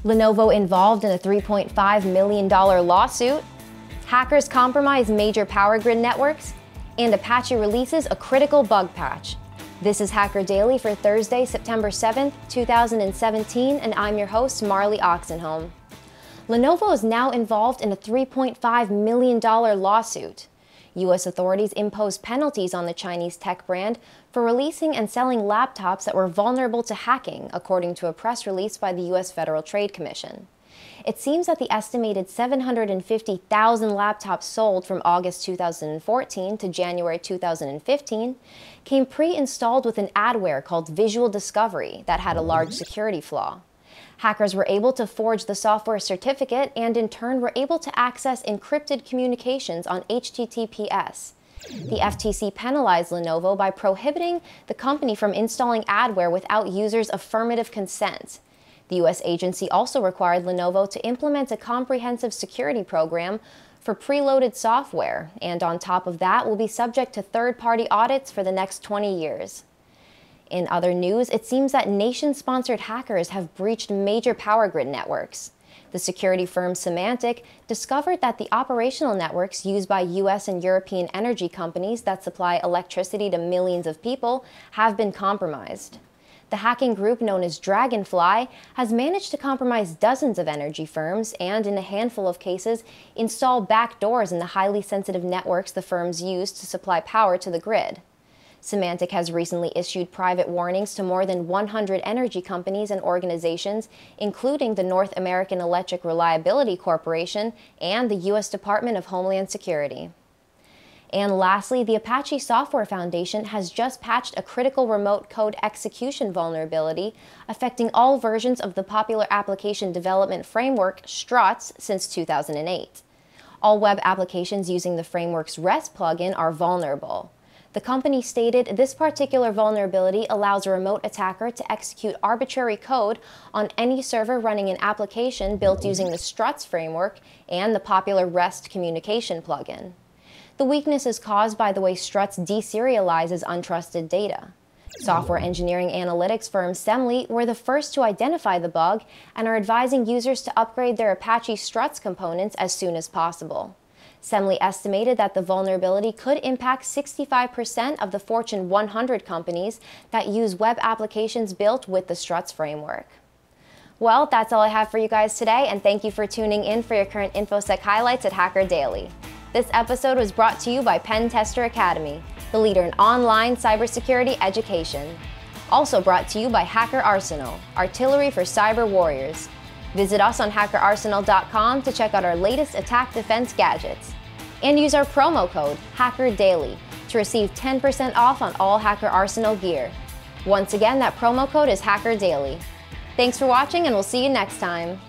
Lenovo involved in a $3.5 million lawsuit, hackers compromise major power grid networks, and Apache releases a critical bug patch. This is Hacker Daily for Thursday, September 7th, 2017, and I'm your host, Marley Oxenholm. Lenovo is now involved in a $3.5 million lawsuit. U.S. authorities imposed penalties on the Chinese tech brand for releasing and selling laptops that were vulnerable to hacking, according to a press release by the U.S. Federal Trade Commission. It seems that the estimated 750,000 laptops sold from August 2014 to January 2015 came pre-installed with an adware called Visual Discovery that had a large security flaw. Hackers were able to forge the software certificate and in turn were able to access encrypted communications on HTTPS. The FTC penalized Lenovo by prohibiting the company from installing adware without users' affirmative consent. The U.S. agency also required Lenovo to implement a comprehensive security program for preloaded software, and on top of that will be subject to third-party audits for the next 20 years. In other news, it seems that nation-sponsored hackers have breached major power grid networks. The security firm Symantec discovered that the operational networks used by U.S. and European energy companies that supply electricity to millions of people have been compromised. The hacking group known as Dragonfly has managed to compromise dozens of energy firms and, in a handful of cases, install backdoors in the highly sensitive networks the firms use to supply power to the grid. Symantec has recently issued private warnings to more than 100 energy companies and organizations, including the North American Electric Reliability Corporation and the U.S. Department of Homeland Security. And lastly, the Apache Software Foundation has just patched a critical remote code execution vulnerability affecting all versions of the popular application development framework Struts since 2008. All web applications using the framework's REST plugin are vulnerable. The company stated this particular vulnerability allows a remote attacker to execute arbitrary code on any server running an application built using the Struts framework and the popular REST communication plugin. The weakness is caused by the way Struts deserializes untrusted data. Software engineering analytics firm Semly were the first to identify the bug and are advising users to upgrade their Apache Struts components as soon as possible. Semly estimated that the vulnerability could impact 65% of the Fortune 100 companies that use web applications built with the Struts framework. Well, that's all I have for you guys today, and thank you for tuning in for your current InfoSec highlights at Hacker Daily. This episode was brought to you by Pen Tester Academy, the leader in online cybersecurity education. Also brought to you by Hacker Arsenal, artillery for cyber warriors. Visit us on hackerarsenal.com to check out our latest attack defense gadgets. And use our promo code HackerDaily to receive 10% off on all Hacker Arsenal gear. Once again, that promo code is HackerDaily. Thanks for watching, and we'll see you next time.